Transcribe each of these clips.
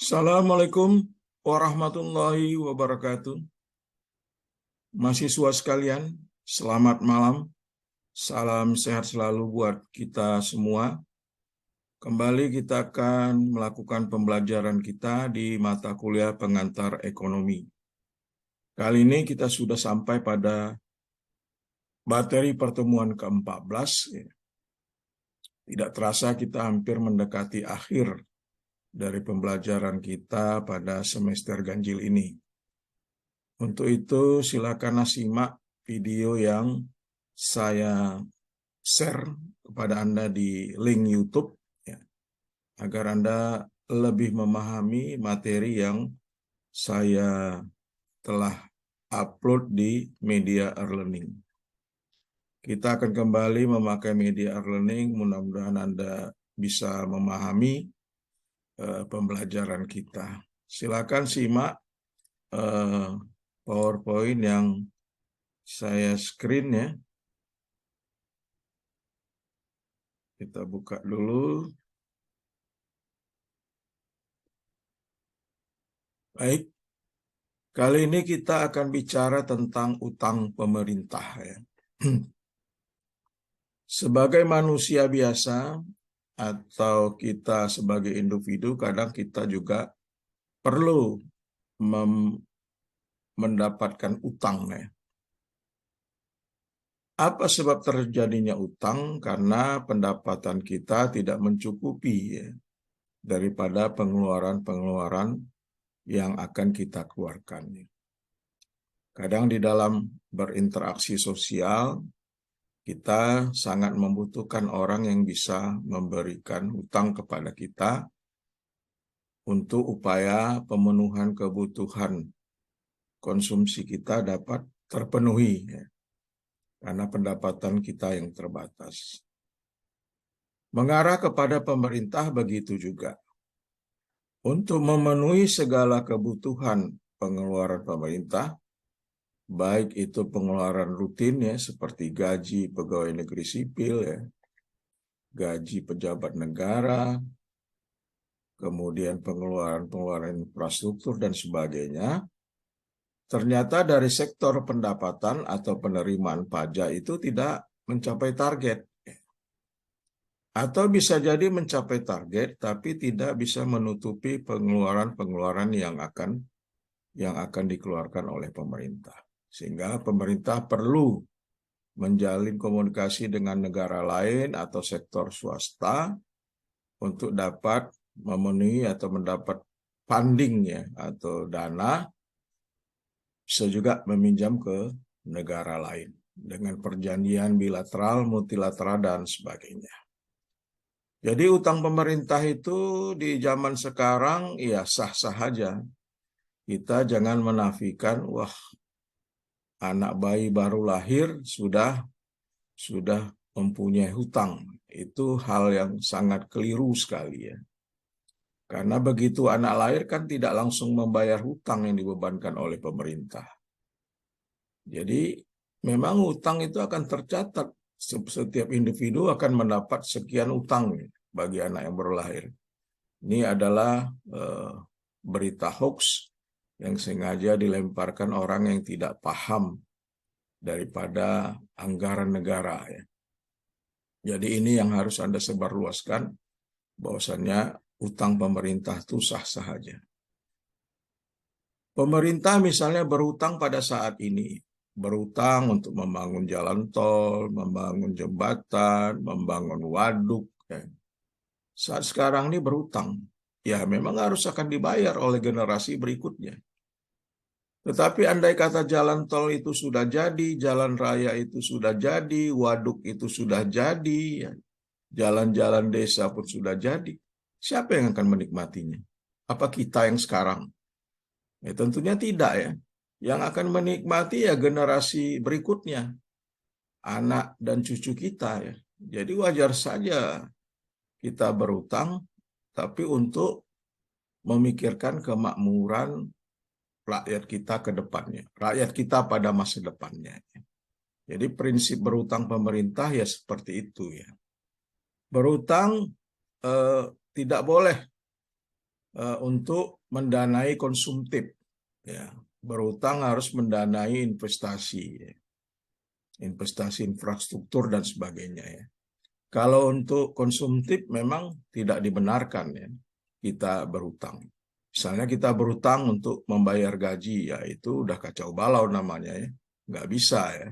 Assalamualaikum warahmatullahi wabarakatuh. Mahasiswa sekalian, selamat malam. Salam sehat selalu buat kita semua. Kembali kita akan melakukan pembelajaran kita di mata kuliah pengantar ekonomi. Kali ini kita sudah sampai pada materi pertemuan ke-14. Tidak terasa kita hampir mendekati akhir dari pembelajaran kita pada semester ganjil ini. Untuk itu, silakan simak video yang saya share kepada Anda di link YouTube, ya, agar Anda lebih memahami materi yang saya telah upload di media e-learning. Kita akan kembali memakai media e-learning, mudah-mudahan Anda bisa memahami pembelajaran kita. Silakan simak PowerPoint yang saya screen ya. Kita buka dulu. Baik. Kali ini kita akan bicara tentang utang pemerintah ya. Sebagai manusia biasa atau kita sebagai individu, kadang kita juga perlu mendapatkan utang ya. Apa sebab terjadinya utang? Karena pendapatan kita tidak mencukupi ya, daripada pengeluaran-pengeluaran yang akan kita keluarkan. Kadang di dalam berinteraksi sosial, kita sangat membutuhkan orang yang bisa memberikan hutang kepada kita untuk upaya pemenuhan kebutuhan konsumsi kita dapat terpenuhi, ya, karena pendapatan kita yang terbatas. Mengarah kepada pemerintah begitu juga. Untuk memenuhi segala kebutuhan pengeluaran pemerintah, baik itu pengeluaran rutin ya, seperti gaji pegawai negeri sipil ya, gaji pejabat negara, kemudian pengeluaran infrastruktur dan sebagainya, ternyata dari sektor pendapatan atau penerimaan pajak itu tidak mencapai target. Atau bisa jadi mencapai target, tapi tidak bisa menutupi pengeluaran-pengeluaran yang akan dikeluarkan oleh pemerintah. Sehingga pemerintah perlu menjalin komunikasi dengan negara lain atau sektor swasta untuk dapat memenuhi atau mendapat funding ya, atau dana, bisa juga meminjam ke negara lain dengan perjanjian bilateral, multilateral, dan sebagainya. Jadi utang pemerintah itu di zaman sekarang ya sah-sah aja. Kita jangan menafikan, wah anak bayi baru lahir sudah mempunyai hutang. Itu hal yang sangat keliru sekali ya. Karena begitu anak lahir kan tidak langsung membayar hutang yang dibebankan oleh pemerintah. Jadi memang hutang itu akan tercatat. Setiap individu akan mendapat sekian utang bagi anak yang baru lahir. Ini adalah berita hoax yang sengaja dilemparkan orang yang tidak paham daripada anggaran negara. Ya. Jadi ini yang harus Anda sebarluaskan, bahwasannya utang pemerintah itu sah-sah saja. Pemerintah misalnya berhutang pada saat ini, berhutang untuk membangun jalan tol, membangun jembatan, membangun waduk. Ya. Saat sekarang ini berhutang, ya memang harus akan dibayar oleh generasi berikutnya. Tetapi andai kata jalan tol itu sudah jadi, jalan raya itu sudah jadi, waduk itu sudah jadi, ya, jalan-jalan desa pun sudah jadi, siapa yang akan menikmatinya? Apa kita yang sekarang? Ya, tentunya tidak ya. Yang akan menikmati ya generasi berikutnya, anak dan cucu kita ya. Jadi wajar saja kita berutang, tapi untuk memikirkan kemakmuran rakyat kita ke depannya, rakyat kita pada masa depannya. Jadi prinsip berutang pemerintah ya seperti itu ya. Berutang tidak boleh untuk mendanai konsumtif. Ya, berutang harus mendanai investasi, ya. Investasi infrastruktur dan sebagainya. Ya. Kalau untuk konsumtif memang tidak dibenarkan ya kita berutang. Misalnya kita berutang untuk membayar gaji, ya itu udah kacau balau namanya ya, nggak bisa ya.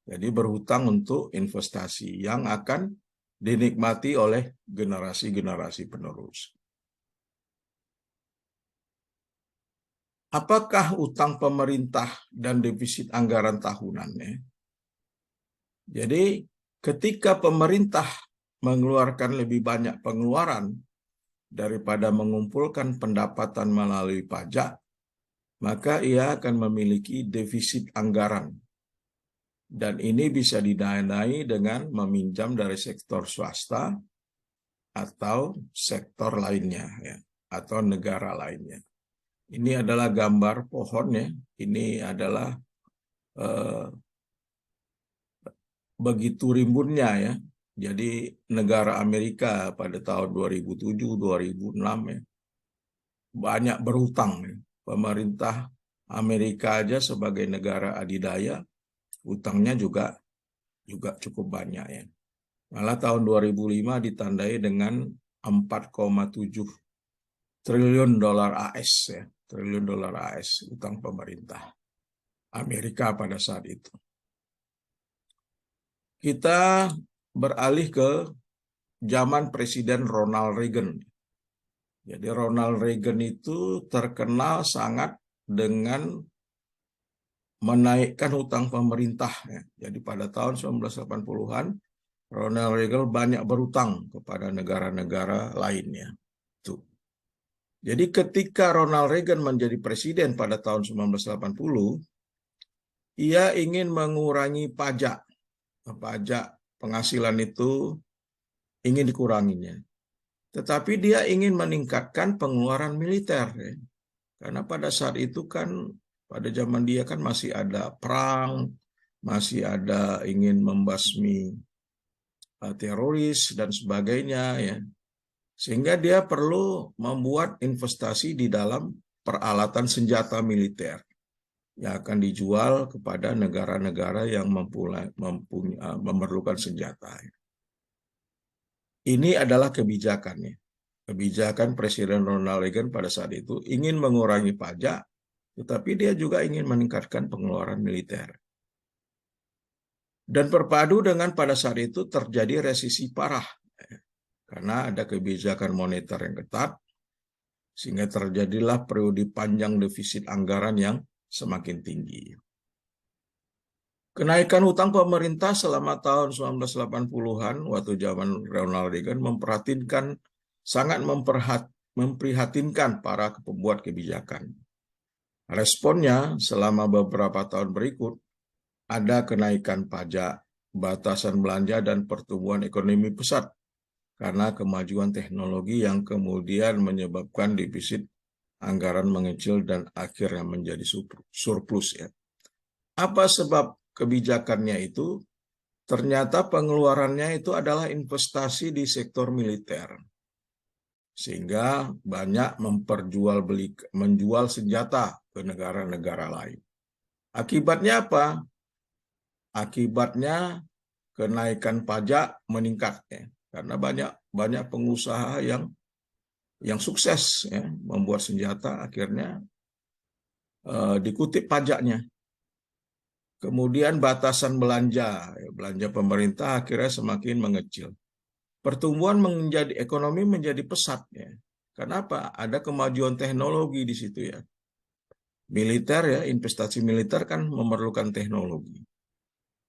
Jadi berhutang untuk investasi yang akan dinikmati oleh generasi-generasi penerus. Apakah utang pemerintah dan defisit anggaran tahunannya? Jadi ketika pemerintah mengeluarkan lebih banyak pengeluaran daripada mengumpulkan pendapatan melalui pajak, maka ia akan memiliki defisit anggaran. Dan ini bisa didanai dengan meminjam dari sektor swasta atau sektor lainnya, ya, atau negara lainnya. Ini adalah gambar pohon ya. Ini adalah begitu rimbunnya ya. Jadi negara Amerika pada tahun 2007-2006 ya, banyak berhutang ya. Pemerintah Amerika aja sebagai negara adidaya, utangnya juga cukup banyak ya. Malah tahun 2005 ditandai dengan 4,7 triliun dolar AS ya, triliun dolar AS utang pemerintah Amerika pada saat itu. Kita beralih ke zaman Presiden Ronald Reagan. Jadi Ronald Reagan itu terkenal sangat dengan menaikkan hutang pemerintah. Ya. Jadi pada tahun 1980-an, Ronald Reagan banyak berutang kepada negara-negara lainnya. Tuh. Jadi ketika Ronald Reagan menjadi presiden pada tahun 1980, ia ingin mengurangi pajak. Pajak penghasilan itu ingin dikuranginya. Tetapi dia ingin meningkatkan pengeluaran militer. Ya. Karena pada saat itu kan, pada zaman dia kan masih ada perang, masih ada ingin membasmi teroris dan sebagainya. Ya. Sehingga dia perlu membuat investasi di dalam peralatan senjata militer yang akan dijual kepada negara-negara yang memerlukan senjata. Ini adalah kebijakannya. Kebijakan Presiden Ronald Reagan pada saat itu ingin mengurangi pajak, tetapi dia juga ingin meningkatkan pengeluaran militer. Dan berpadu dengan pada saat itu terjadi resesi parah, karena ada kebijakan moneter yang ketat, sehingga terjadilah periode panjang defisit anggaran yang semakin tinggi. Kenaikan hutang pemerintah selama tahun 1980-an, waktu zaman Ronald Reagan, sangat memprihatinkan para pembuat kebijakan. Responnya selama beberapa tahun berikut, ada kenaikan pajak, batasan belanja, dan pertumbuhan ekonomi pesat karena kemajuan teknologi yang kemudian menyebabkan defisit anggaran mengecil dan akhirnya menjadi surplus. Ya. Apa sebab kebijakannya itu? Ternyata pengeluarannya itu adalah investasi di sektor militer. Sehingga banyak menjual senjata ke negara-negara lain. Akibatnya apa? Akibatnya kenaikan pajak meningkat ya. Karena banyak pengusaha yang sukses ya, membuat senjata, akhirnya dikutip pajaknya. Kemudian batasan belanja pemerintah akhirnya semakin mengecil. Pertumbuhan ekonomi menjadi pesat ya. Kenapa? Ada kemajuan teknologi di situ ya. Militer ya, investasi militer kan memerlukan teknologi.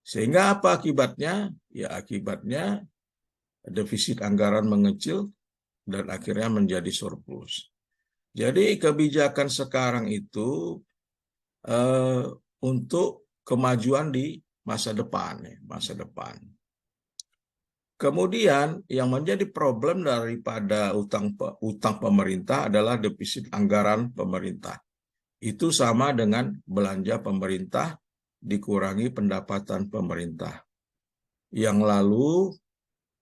Sehingga apa akibatnya? Ya akibatnya defisit anggaran mengecil dan akhirnya menjadi surplus. Jadi kebijakan sekarang itu untuk kemajuan di masa depan. Kemudian yang menjadi problem daripada utang pemerintah adalah defisit anggaran pemerintah. Itu sama dengan belanja pemerintah dikurangi pendapatan pemerintah. Yang lalu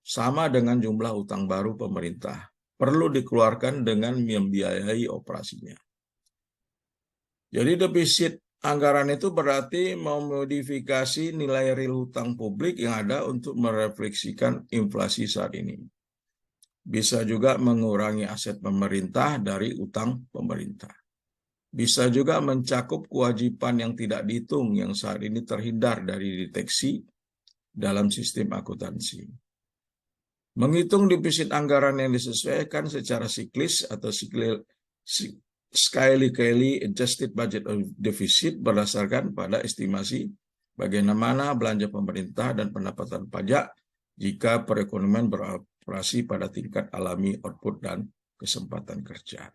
sama dengan jumlah utang baru pemerintah. perlu dikeluarkan dengan membiayai operasinya. Jadi defisit anggaran itu berarti memodifikasi nilai real hutang publik yang ada untuk merefleksikan inflasi saat ini. Bisa juga mengurangi aset pemerintah dari utang pemerintah. Bisa juga mencakup kewajiban yang tidak dihitung yang saat ini terhindar dari deteksi dalam sistem akuntansi. Menghitung defisit anggaran yang disesuaikan secara siklis atau Skyly adjusted budget deficit berdasarkan pada estimasi bagaimana belanja pemerintah dan pendapatan pajak jika perekonomian beroperasi pada tingkat alami output dan kesempatan kerja.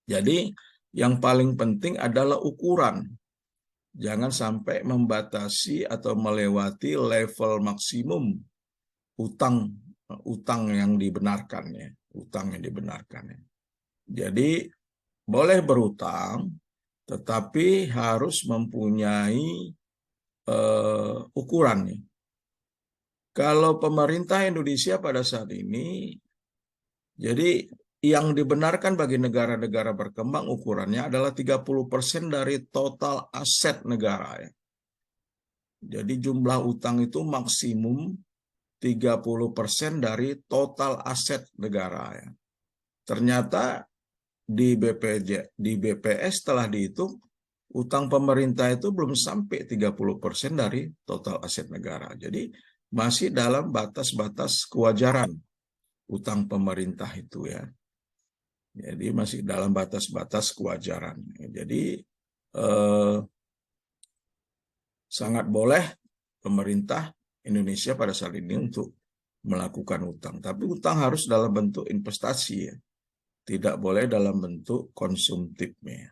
Jadi yang paling penting adalah ukuran. Jangan sampai membatasi atau melewati level maksimum utang yang dibenarkan ya, utang yang dibenarkan ya. Jadi boleh berutang, tetapi harus mempunyai ukuran nih. Kalau pemerintah Indonesia pada saat ini, jadi yang dibenarkan bagi negara-negara berkembang ukurannya adalah 30% dari total aset negara ya. Jadi jumlah utang itu maksimum 30% dari total aset negara ya. Ternyata di BPS telah dihitung utang pemerintah itu belum sampai 30% dari total aset negara. Jadi masih dalam batas-batas kewajaran utang pemerintah itu ya. Jadi masih dalam batas-batas kewajaran. Jadi sangat boleh pemerintah Indonesia pada saat ini untuk melakukan utang. Tapi utang harus dalam bentuk investasi ya. Tidak boleh dalam bentuk konsumtifnya.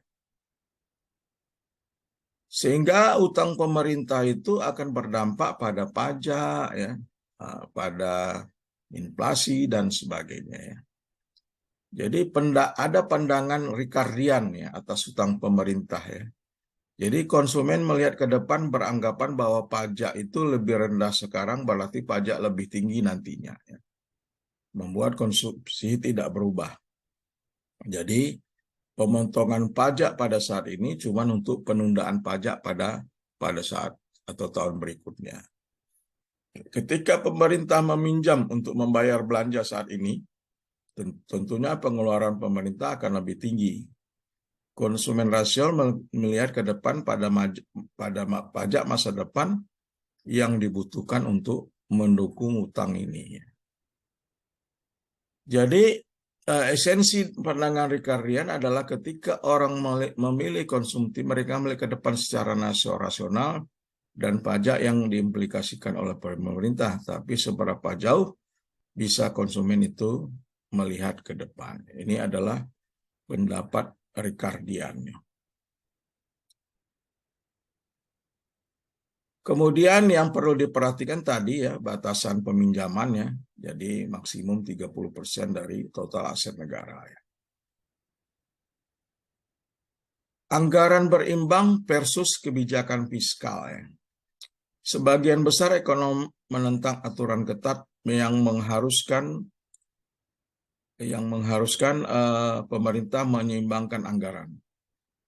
Sehingga utang pemerintah itu akan berdampak pada pajak, ya, pada inflasi dan sebagainya. Ya. Jadi ada pandangan Ricardian ya atas utang pemerintah ya. Jadi konsumen melihat ke depan beranggapan bahwa pajak itu lebih rendah sekarang berarti pajak lebih tinggi nantinya. Ya. Membuat konsumsi tidak berubah. Jadi pemotongan pajak pada saat ini cuma untuk penundaan pajak pada saat atau tahun berikutnya. Ketika pemerintah meminjam untuk membayar belanja saat ini, tentunya pengeluaran pemerintah akan lebih tinggi. Konsumen rasional melihat ke depan pada pajak masa depan yang dibutuhkan untuk mendukung utang ini. Jadi esensi pandangan Ricardian adalah ketika orang memilih konsumsi, mereka melihat ke depan secara rasional dan pajak yang diimplikasikan oleh pemerintah. Tapi seberapa jauh bisa konsumen itu melihat ke depan. Ini adalah pendapat Ricardian. Kemudian yang perlu diperhatikan tadi ya batasan peminjamannya. Jadi maksimum 30% dari total aset negara. Ya. Anggaran berimbang versus kebijakan fiskal. Ya. Sebagian besar ekonom menentang aturan ketat yang mengharuskan pemerintah menyeimbangkan anggaran.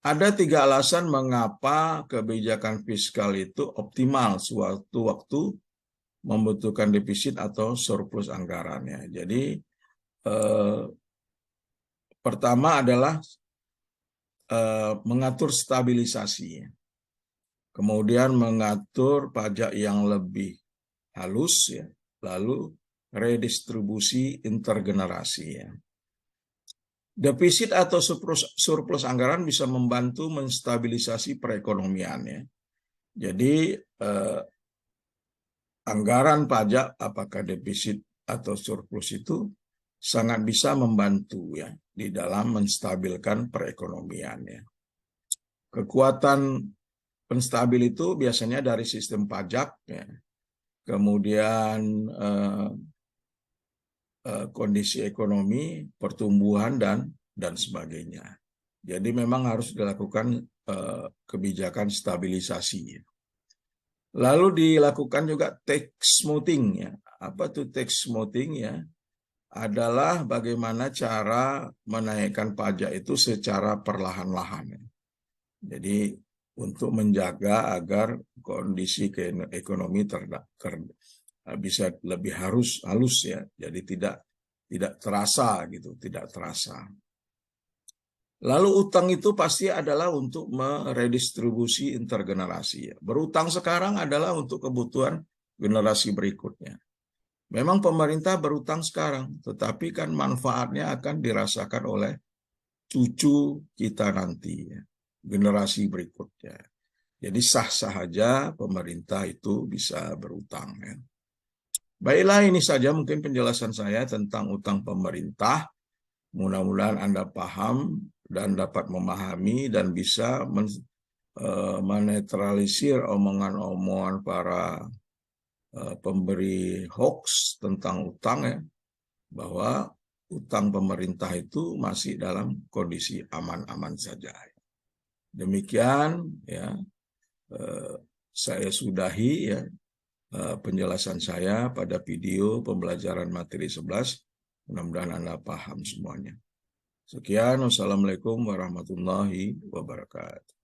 Ada 3 alasan mengapa kebijakan fiskal itu optimal suatu waktu membutuhkan defisit atau surplus anggarannya. Jadi pertama adalah mengatur stabilisasi, kemudian mengatur pajak yang lebih halus, ya, lalu redistribusi intergenerasi. Ya. Defisit atau surplus anggaran bisa membantu menstabilisasi perekonomian. Ya. Jadi anggaran pajak apakah defisit atau surplus itu sangat bisa membantu ya di dalam menstabilkan perekonomian. Ya. Kekuatan penstabil itu biasanya dari sistem pajak, ya. Kemudian kondisi ekonomi, pertumbuhan dan sebagainya. Jadi memang harus dilakukan kebijakan stabilisasi. Lalu dilakukan juga tax smoothing ya. Apa tuh tax smoothing ya? adalah bagaimana cara menaikkan pajak itu secara perlahan-lahan. Jadi untuk menjaga agar kondisi ekonomi bisa lebih halus ya. Jadi tidak terasa gitu, tidak terasa. Lalu utang itu pasti adalah untuk meredistribusi intergenerasi. Ya. Berutang sekarang adalah untuk kebutuhan generasi berikutnya. Memang pemerintah berutang sekarang, tetapi kan manfaatnya akan dirasakan oleh cucu kita nanti, ya. Generasi berikutnya. Jadi sah-sah saja pemerintah itu bisa berutang. Ya. Baiklah, ini saja mungkin penjelasan saya tentang utang pemerintah. Mudah-mudahan Anda paham dan dapat memahami dan bisa menetralisir omongan-omongan para pemberi hoax tentang utang ya, bahwa utang pemerintah itu masih dalam kondisi aman-aman saja. Demikian ya, saya sudahi ya penjelasan saya pada video pembelajaran materi 11. Mudah-mudahan Anda paham semuanya. Sekian, wassalamualaikum warahmatullahi wabarakatuh.